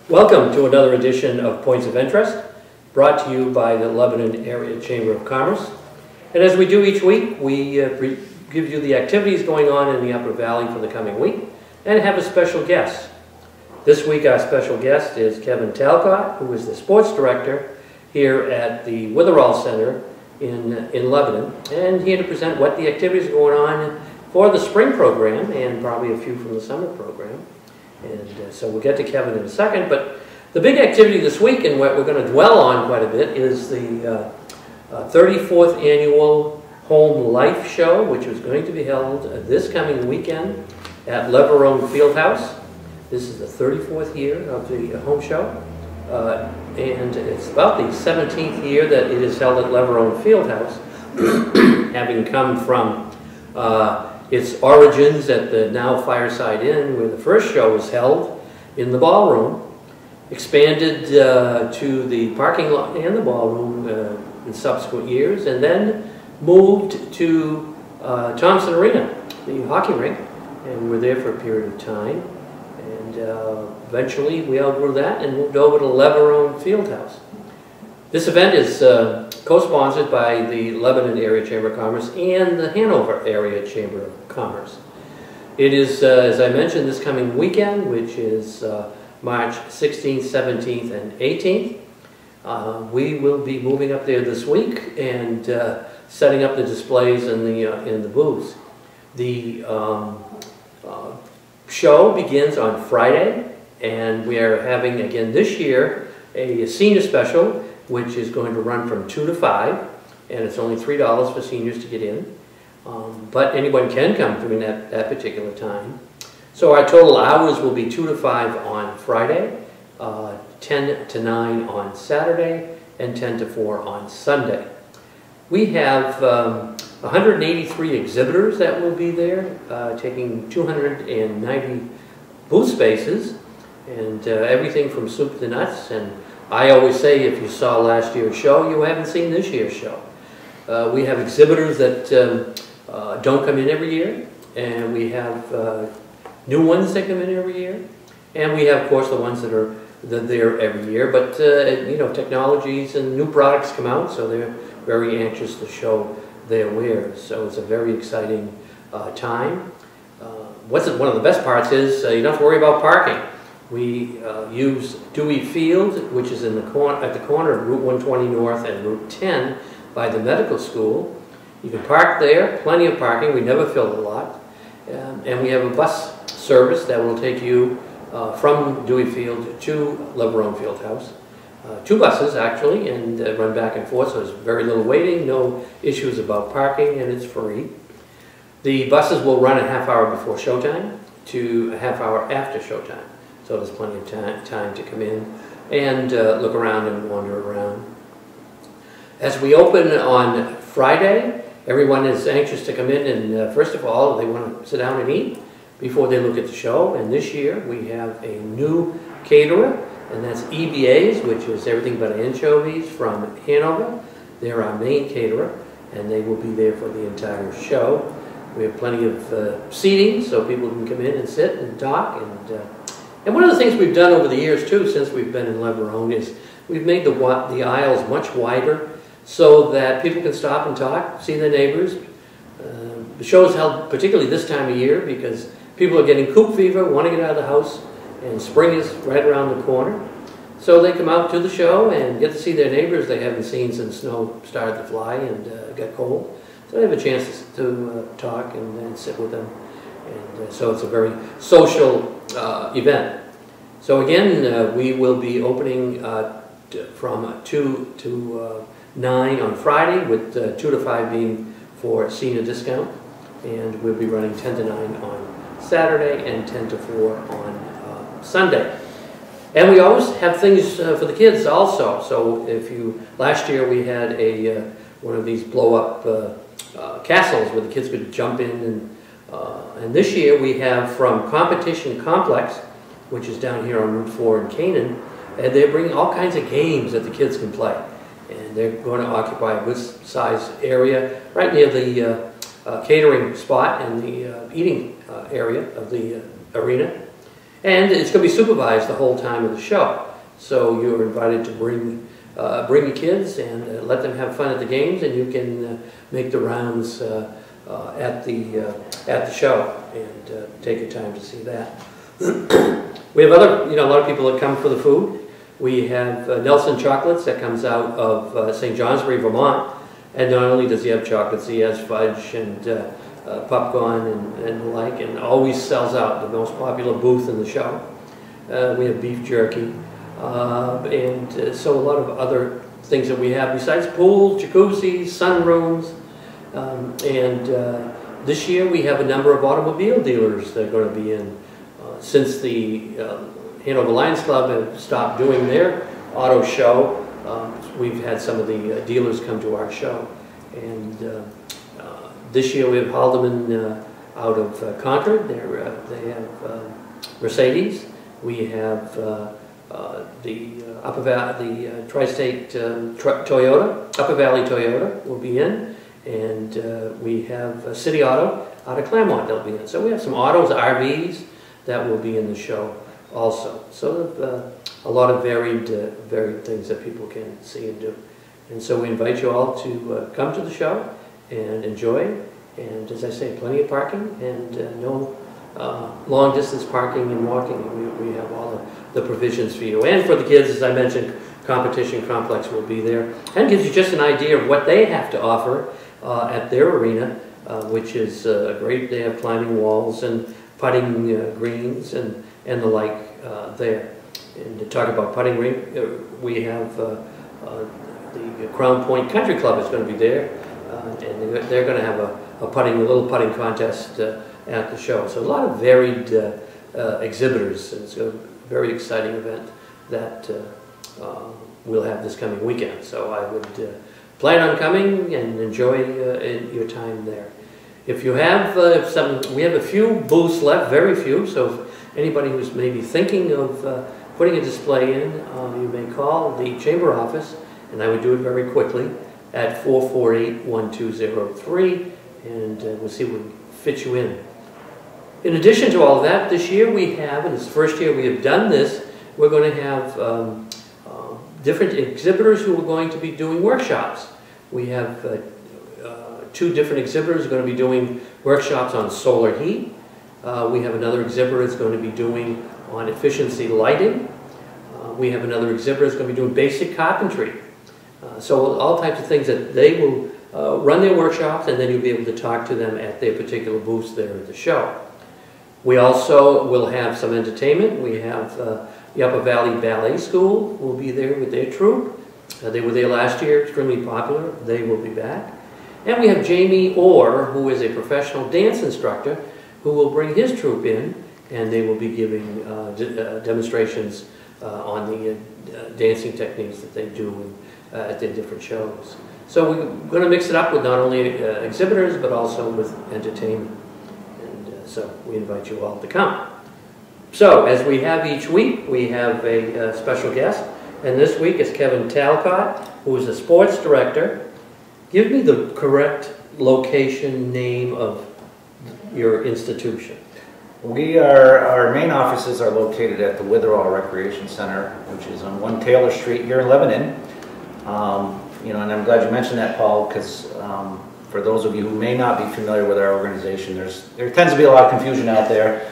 Welcome to another edition of Points of Interest, brought to you by the Lebanon Area Chamber of Commerce. And as we do each week, we give you the activities going on in the Upper Valley for the coming week and have a special guest. This week our special guest is Kevin Talcott, who is the sports director here at the Witherall Center in Lebanon, and here to present what the activities are going on for the spring program and probably a few from the summer program. And so we'll get to Kevin in a second, but the big activity this week, and what we're going to dwell on quite a bit, is the 34th Annual Home Life Show, which is going to be held this coming weekend at Lebanon Fieldhouse. This is the 34th year of the home show, and it's about the 17th year that it is held at Lebanon Fieldhouse, having come from its origins at the now Fireside Inn, where the first show was held in the ballroom, expanded to the parking lot and the ballroom in subsequent years, and then moved to Thompson Arena, the hockey rink, and we're there for a period of time. And eventually we outgrew that and moved over to Lebanon Fieldhouse. This event is co-sponsored by the Lebanon Area Chamber of Commerce and the Hanover Area Chamber of Commerce. It is, as I mentioned, this coming weekend, which is March 16th, 17th, and 18th. We will be moving up there this week and setting up the displays in the booths. The show begins on Friday, and we are having, again this year, a senior special, which is going to run from 2 to 5, and it's only $3 for seniors to get in. But anyone can come during that particular time. So our total hours will be 2 to 5 on Friday, 10 to 9 on Saturday, and 10 to 4 on Sunday. We have 183 exhibitors that will be there, taking 290 booth spaces, and everything from soup to nuts. And I always say, if you saw last year's show, you haven't seen this year's show. We have exhibitors that don't come in every year, and we have new ones that come in every year, and we have, of course, the ones that are there every year. But you know, technologies and new products come out, so they're very anxious to show their wares. So it's a very exciting time. One of the best parts is you don't have to worry about parking. We use Dewey Field, which is at the corner of Route 120 North and Route 10 by the medical school. You can park there, plenty of parking. We never fill the lot. And we have a bus service that will take you from Dewey Field to Lebanon Fieldhouse. 2 buses, actually, and run back and forth, so there's very little waiting, no issues about parking, and it's free. The buses will run a half hour before showtime to a half hour after showtime. So there's plenty of time to come in and look around and wander around. As we open on Friday, everyone is anxious to come in and first of all, they want to sit down and eat before they look at the show. And this year we have a new caterer, and that's EBA's, which is everything but anchovies from Hanover. They're our main caterer, and they will be there for the entire show. We have plenty of seating so people can come in and sit and talk. And one of the things we've done over the years, too, since we've been in Lebanon, is we've made the aisles much wider so that people can stop and talk, see their neighbors. The show is held particularly this time of year because people are getting coop fever, want to get out of the house, and spring is right around the corner. So they come out to the show and get to see their neighbors they haven't seen since snow started to fly and got cold. So they have a chance to talk and sit with them. And so it's a very social event. So again, we will be opening from 2 to 9 on Friday, with 2 to 5 being for senior discount. And we'll be running 10 to 9 on Saturday and 10 to 4 on Sunday. And we always have things for the kids also. So last year we had one of these blow-up castles where the kids could jump in, and this year we have from Competition Complex, which is down here on Route 4 in Canaan, and they're bringing all kinds of games that the kids can play. And they're going to occupy a good sized area right near the catering spot and the eating area of the arena. And it's going to be supervised the whole time of the show. So you're invited to bring your kids and let them have fun at the games, and you can make the rounds at the show and take your time to see that. We have a lot of people that come for the food. We have Nelson Chocolates that comes out of St. Johnsbury, Vermont, and not only does he have chocolates, he has fudge and popcorn and the like, and always sells out, the most popular booth in the show. We have beef jerky, and so a lot of other things that we have besides pool, jacuzzis, sunrooms, and this year we have a number of automobile dealers that are going to be in. Since the Hanover Lions Club have stopped doing their auto show, we've had some of the dealers come to our show. And this year we have Haldeman out of Concord. They have Mercedes. We have the Upper Valley, the Tri-State Toyota, Upper Valley Toyota will be in. And we have City Auto out of Claremont they'll be in. So we have some autos, RVs, that will be in the show also. So a lot of varied things that people can see and do. And so we invite you all to come to the show and enjoy. And as I say, plenty of parking and no long distance parking and walking. We have all the provisions for you. And for the kids, as I mentioned, competition complex will be there. And gives you just an idea of what they have to offer at their arena, which is great. They have climbing walls and putting greens and the like there. And to talk about putting rink, we have the Crown Point Country Club is going to be there, and they're going to have a little putting contest at the show. So a lot of varied exhibitors, and it's a very exciting event that we'll have this coming weekend. So I would plan on coming and enjoy your time there. If you have we have a few booths left, very few, so if anybody who's maybe thinking of putting a display in, you may call the chamber office, and I would do it very quickly, at 448-1203, and we'll see if we can fit you in. In addition to all of that, this year we have, and it's the first year we have done this, we're going to have different exhibitors who are going to be doing workshops. We have two different exhibitors are going to be doing workshops on solar heat. We have another exhibitor that's going to be doing on efficiency lighting. We have another exhibitor that's going to be doing basic carpentry. So all types of things that they will run their workshops, and then you'll be able to talk to them at their particular booths there at the show. We also will have some entertainment. We have the Upper Valley Ballet School will be there with their troupe. They were there last year, extremely popular. They will be back. And we have Jamie Orr, who is a professional dance instructor, who will bring his troupe in, and they will be giving demonstrations on the dancing techniques that they do at their different shows. So we're going to mix it up with not only exhibitors, but also with entertainment. And so we invite you all to come. So as we have each week, we have a special guest. And this week is Kevin Talcott, who is a sports director. Give me the correct location name of your institution. Our main offices are located at the Witherall Recreation Center, which is on 1 Taylor Street here in Lebanon. And I'm glad you mentioned that, Paul, because for those of you who may not be familiar with our organization, there tends to be a lot of confusion out there.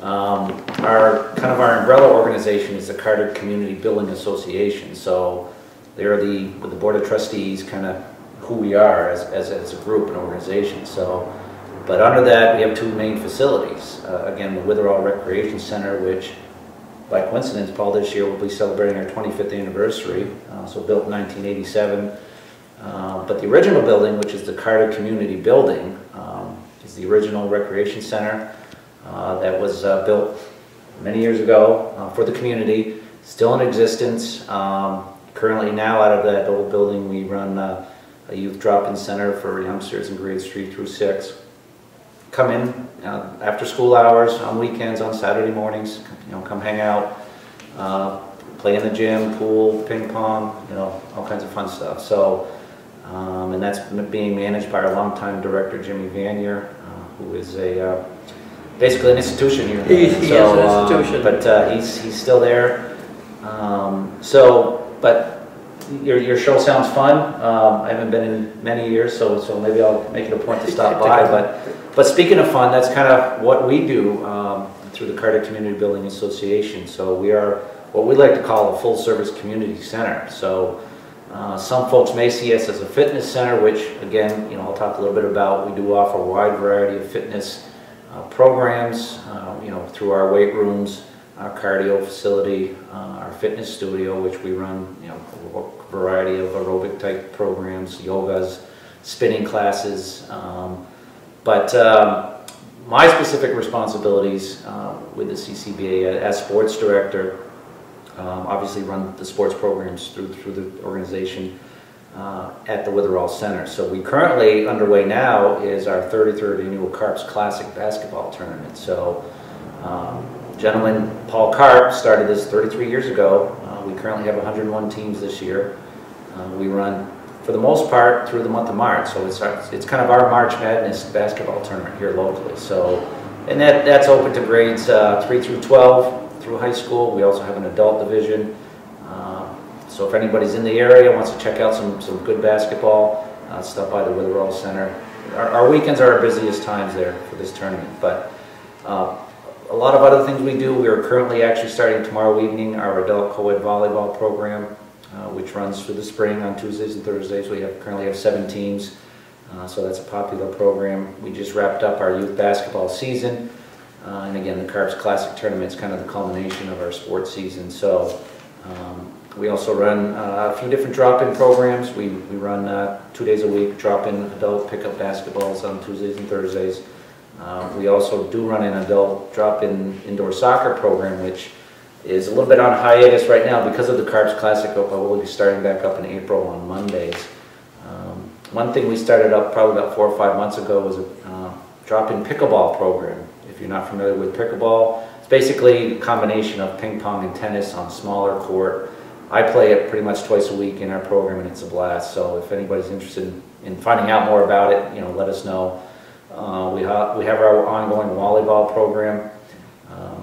Our umbrella organization is the Carter Community Building Association, so they're with the Board of Trustees, kind of who we are as a group and organization. So, but under that we have two main facilities. Again, the Witherall Recreation Center, which by coincidence, Paul, this year we'll be celebrating our 25th anniversary, so built in 1987. But the original building, which is the Carter Community Building, is the original recreation center that was built many years ago for the community, still in existence. Currently now out of that old building we run a youth drop-in center for youngsters in grades 3 through 6. Come in after school hours, on weekends, on Saturday mornings, come hang out, play in the gym, pool, ping pong, all kinds of fun stuff. So, and that's being managed by our longtime director, Jimmy Vanier, who is a basically an institution here. He is an institution. But he's still there. But your show sounds fun. I haven't been in many years, so maybe I'll make it a point to stop by. But speaking of fun, that's kind of what we do through the Carter Community Building Association. So we are what we like to call a full-service community center. So some folks may see us as a fitness center, which again, I'll talk a little bit about. We do offer a wide variety of fitness programs, through our weight rooms, our cardio facility, our fitness studio, which we run, a variety of aerobic type programs, yogas, spinning classes. But my specific responsibilities with the CCBA as sports director, obviously run the sports programs through the organization at the Witherall Center. So we currently underway now is our 33rd annual Carps Classic basketball tournament. So gentleman Paul Carp started this 33 years ago. We currently have 101 teams this year. We run, for the most part, through the month of March. So it's kind of our March Madness basketball tournament here locally. So, and that's open to grades 3 through 12 through high school. We also have an adult division. So if anybody's in the area, wants to check out some good basketball, stop by the Witherall Center. Our weekends are our busiest times there for this tournament. But a lot of other things we do. We are currently actually starting tomorrow evening our adult co-ed volleyball program, which runs through the spring on Tuesdays and Thursdays. We currently have 7 teams, so that's a popular program. We just wrapped up our youth basketball season, and again, the Carps Classic Tournament is kind of the culmination of our sports season. So we also run a few different drop-in programs. We run 2 days a week, drop-in adult pickup basketballs on Tuesdays and Thursdays. We also do run an adult drop-in indoor soccer program, which is a little bit on hiatus right now because of the Carps Classic. I will be starting back up in April on Mondays. One thing we started up probably about 4 or 5 months ago was a drop-in pickleball program. If you're not familiar with pickleball, it's basically a combination of ping pong and tennis on a smaller court. I play it pretty much twice a week in our program, and it's a blast. So if anybody's interested in finding out more about it, let us know. We have our ongoing volleyball program,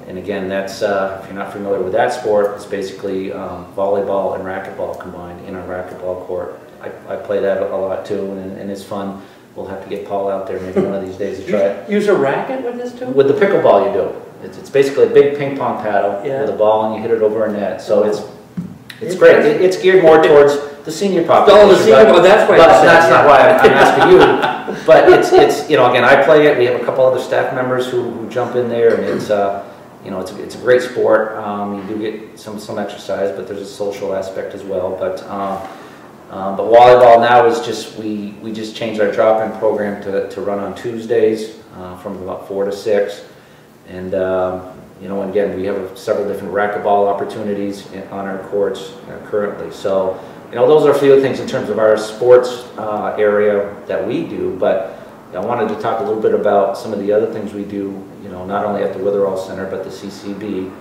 and again, that's if you're not familiar with that sport, it's basically volleyball and racquetball combined in a racquetball court. I play that a lot too, and it's fun. We'll have to get Paul out there maybe one of these days to try it. Use a racket with this too? With the pickleball, you do. It's basically a big ping pong paddle with a ball, and you hit it over a net. So it's great. It's geared more towards the senior population. Oh, the senior. Oh, that's why. But that's not why I'm asking you. But it's again, I play it. We have a couple other staff members who jump in there, and it's a great sport. You do get some exercise, but there's a social aspect as well. But volleyball now is just we just changed our drop-in program to run on Tuesdays from about 4 to 6, and again, we have several different racquetball opportunities on our courts currently. So those are a few things in terms of our sports area that we do, but I wanted to talk a little bit about some of the other things we do, not only at the Witherall Center, but the CCB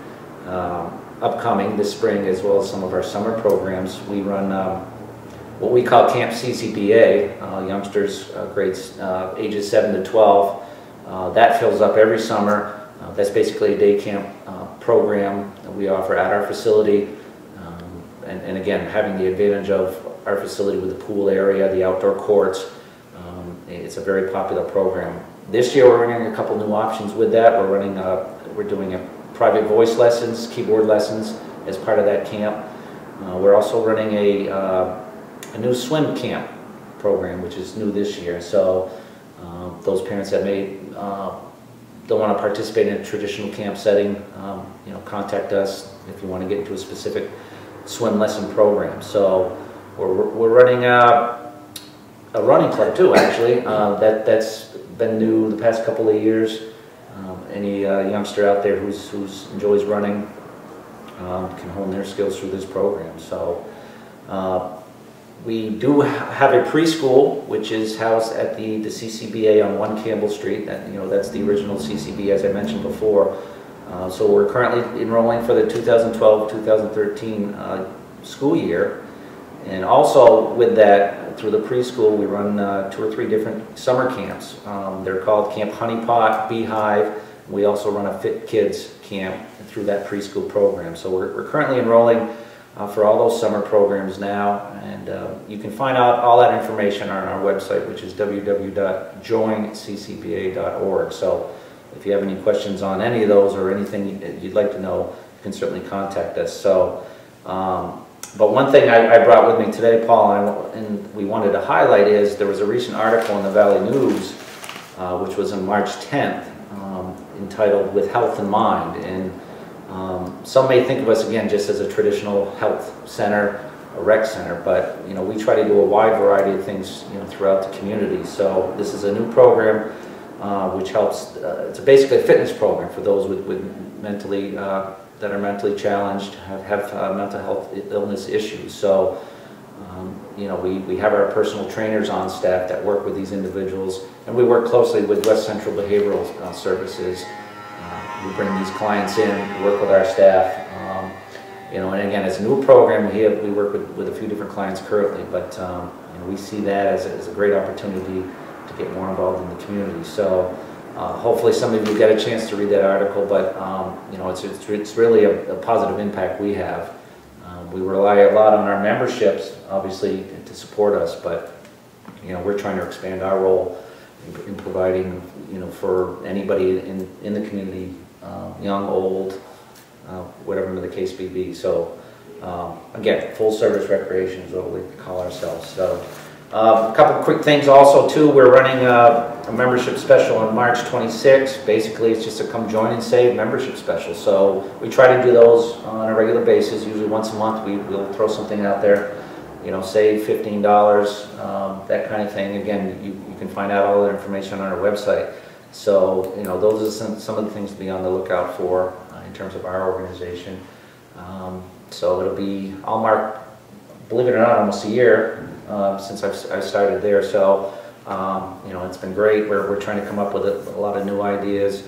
upcoming this spring, as well as some of our summer programs. We run what we call Camp CCBA, youngsters grades ages 7 to 12. That fills up every summer. That's basically a day camp program that we offer at our facility. And again, having the advantage of our facility with the pool area, the outdoor courts, it's a very popular program. This year we're running a couple new options with that. We're doing a private voice lessons, keyboard lessons as part of that camp. We're also running a new swim camp program, which is new this year. So those parents that don't want to participate in a traditional camp setting, contact us if you want to get into a specific swim lesson program. So we're running a running club too, actually. That's been new the past couple of years. Any youngster out there who enjoys running can hone their skills through this program. So we do have a preschool, which is housed at the CCBA on 1 Campbell Street. That's the original CCB, as I mentioned before. So we're currently enrolling for the 2012-2013 school year. And also with that, through the preschool, we run 2 or 3 different summer camps. They're called Camp Honeypot, Beehive, We also run a Fit Kids camp through that preschool program. So we're currently enrolling for all those summer programs now, and you can find out all that information on our website, which is www.joinccba.org. So if you have any questions on any of those or anything you'd like to know, you can certainly contact us. So, but one thing I brought with me today, Paul, and we wanted to highlight is there was a recent article in the Valley News, which was on March 10th, entitled "With Health in Mind." And some may think of us again just as a traditional health center, a rec center, but we try to do a wide variety of things throughout the community. So this is a new program which helps. It's basically a fitness program for those with mentally that are mentally challenged, have mental health illness issues. So we have our personal trainers on staff that work with these individuals, and we work closely with West Central Behavioral Services. We bring these clients in, work with our staff, and again, it's a new program. We work with a few different clients currently, but we see that as a great opportunity to get more involved in the community. So hopefully some of you get a chance to read that article, but it's really a positive impact we have. We rely a lot on our memberships, obviously, to support us, but we're trying to expand our role in providing, for anybody in the community, young, old, whatever the case may be. So again, full service recreation is what we call ourselves. So a couple of quick things also too. We're running a membership special on March 26th. Basically, it's just a come join and save membership special. So we try to do those on a regular basis. Usually once a month we'll throw something out there. Save $15, that kind of thing. Again, you can find out all the information on our website. So, those are some of the things to be on the lookout for in terms of our organization. So it'll be, I'll mark, believe it or not, almost a year since I started there. So, it's been great. We're trying to come up with a lot of new ideas.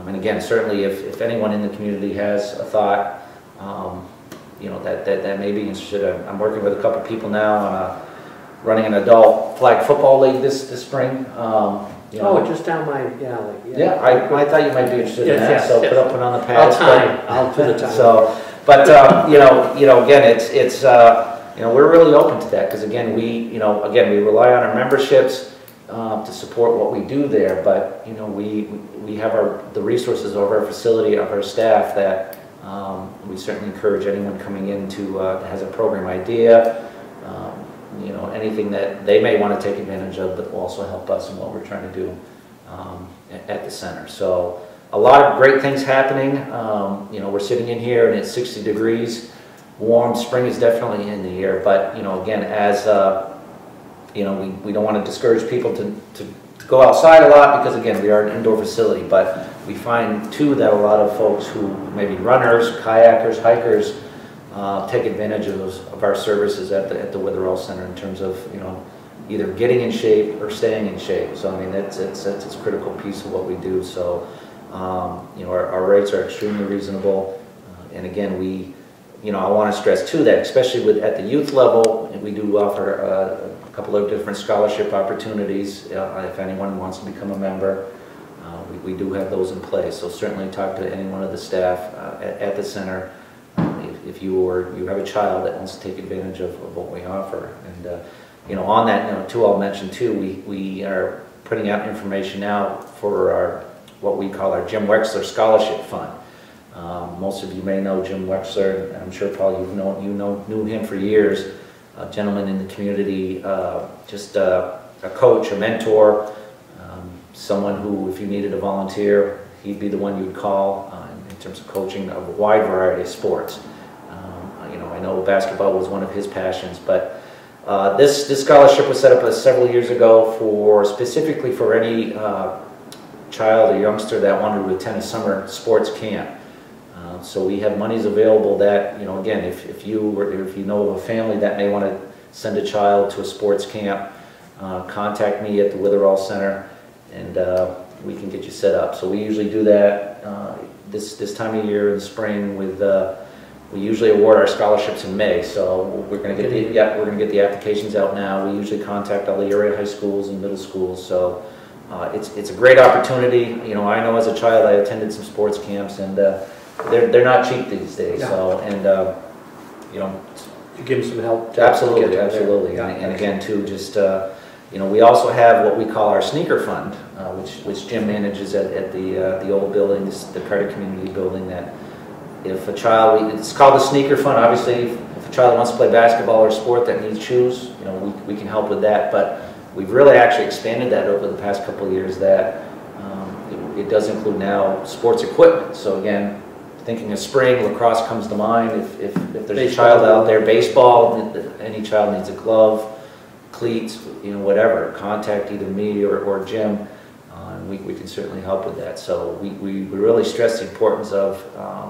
And again, certainly if anyone in the community has a thought, that may be interested. I'm working with a couple people now on running an adult flag football league this spring. Just down my alley. Yeah, I thought you might be interested in that. Yes, so yes. put on the pads. I'll do the time. So, but again, it's we're really open to that because again we rely on our memberships to support what we do there. But we have the resources of our facility, of our staff that. We certainly encourage anyone coming in that has a program idea, anything that they may want to take advantage of, but will also help us in what we're trying to do at the center. So a lot of great things happening. We're sitting in here and it's 60 degrees, warm. Spring is definitely in the air, but again, as we don't want to discourage people to go outside a lot because again, we are an indoor facility, but we find too that a lot of folks who maybe runners, kayakers, hikers take advantage of our services at the Witherell Center in terms of either getting in shape or staying in shape. So I mean it's a critical piece of what we do. So our rates are extremely reasonable, and again I want to stress too that especially at the youth level we do offer a couple of different scholarship opportunities if anyone wants to become a member. We do have those in place, so certainly talk to any one of the staff at the center if you have a child that wants to take advantage of what we offer. And on that note too, I'll mention too, we are putting out information now for what we call our Jim Wexler Scholarship Fund. Most of you may know Jim Wexler, and I'm sure Paul knew him for years. A gentleman in the community, just a coach, a mentor. Someone who, if you needed a volunteer, he'd be the one you'd call in terms of coaching of a wide variety of sports. I know basketball was one of his passions, but this scholarship was set up several years ago specifically for any child or youngster that wanted to attend a summer sports camp. So we have monies available that, again, if you know of a family that may want to send a child to a sports camp, contact me at the Witherell Center, and we can get you set up. So we usually do that this time of year in the spring. We usually award our scholarships in May. So we're going to get the applications out now. We usually contact all the area high schools and middle schools. So it's a great opportunity. You know, I know as a child I attended some sports camps, and they're not cheap these days. Yeah. So, and you know, you give them some help. Absolutely, absolutely. Yeah. And again, too, just you know, we also have what we call our sneaker fund, which Jim manages at the old building, the Carter Community Building. That if a child, it's called the sneaker fund. Obviously, if a child wants to play basketball or sport that needs shoes, you know, we can help with that. But we've really actually expanded that over the past couple of years. That it does include now sports equipment. So again, thinking of spring, lacrosse comes to mind. If there's a child out there, baseball, any child needs a glove, cleats, you know, whatever, contact either me or Jim, and we can certainly help with that. So we really stress the importance of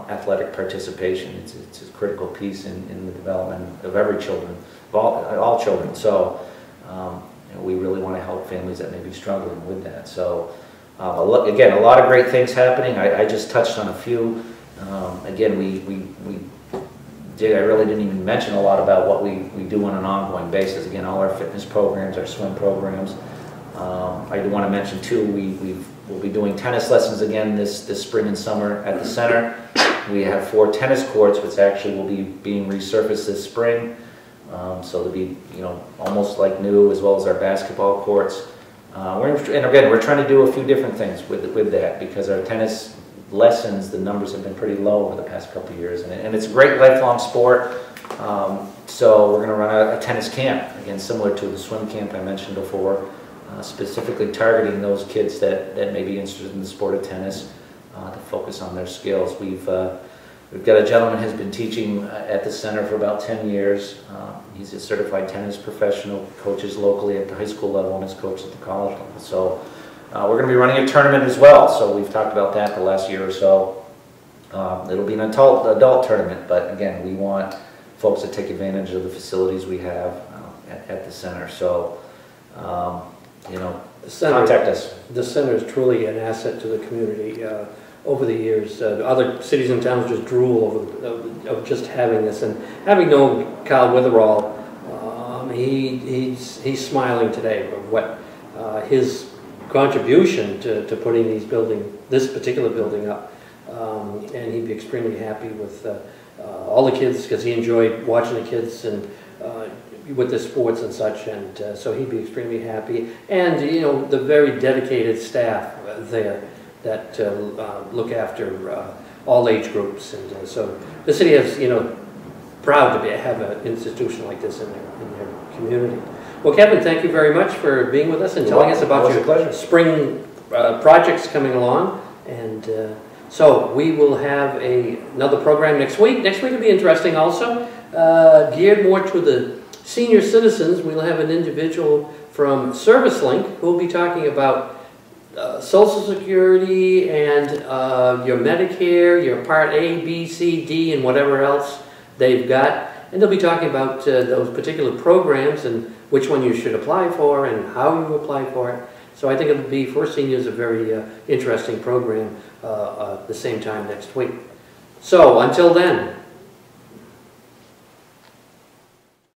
athletic participation. It's a critical piece in the development of every children, of all children. So you know, we really want to help families that may be struggling with that. So again, a lot of great things happening. I just touched on a few. Again, I really didn't even mention a lot about what we do on an ongoing basis. Again, all our fitness programs, our swim programs. I do want to mention too, we'll be doing tennis lessons again this spring and summer at the center. We have 4 tennis courts, which actually will be being resurfaced this spring. So they'll be, you know, almost like new, as well as our basketball courts. And again, we're trying to do a few different things with that, because our tennis lessons, the numbers have been pretty low over the past couple of years, and it's a great lifelong sport. So we're going to run a tennis camp, again similar to the swim camp I mentioned before, specifically targeting those kids that may be interested in the sport of tennis, to focus on their skills. We've got a gentleman who's been teaching at the center for about 10 years. He's a certified tennis professional, coaches locally at the high school level, and has coached at the college level. So we're going to be running a tournament as well, so we've talked about that the last year or so. It'll be an adult tournament, but again, we want folks to take advantage of the facilities we have at the center. So, you know, contact us. The center is truly an asset to the community. Over the years, other cities and towns just drool over of just having this. And having known Kyle Witherall, he's smiling today of what his contribution to putting this particular building up, and he'd be extremely happy with all the kids, because he enjoyed watching the kids and with the sports and such, and so he'd be extremely happy. And you know, the very dedicated staff there that look after all age groups, and so the city is, you know, proud to have an institution like this in their community. Well, Kevin, thank you very much for being with us and telling us about your spring projects coming along. And so we will have another program next week. Next week will be interesting also, geared more to the senior citizens. We'll have an individual from ServiceLink who will be talking about Social Security and your Medicare, your Part A, B, C, D, and whatever else they've got. And they'll be talking about those particular programs and which one you should apply for and how you apply for it. So I think it'll be, for seniors, a very interesting program at the same time next week. So until then,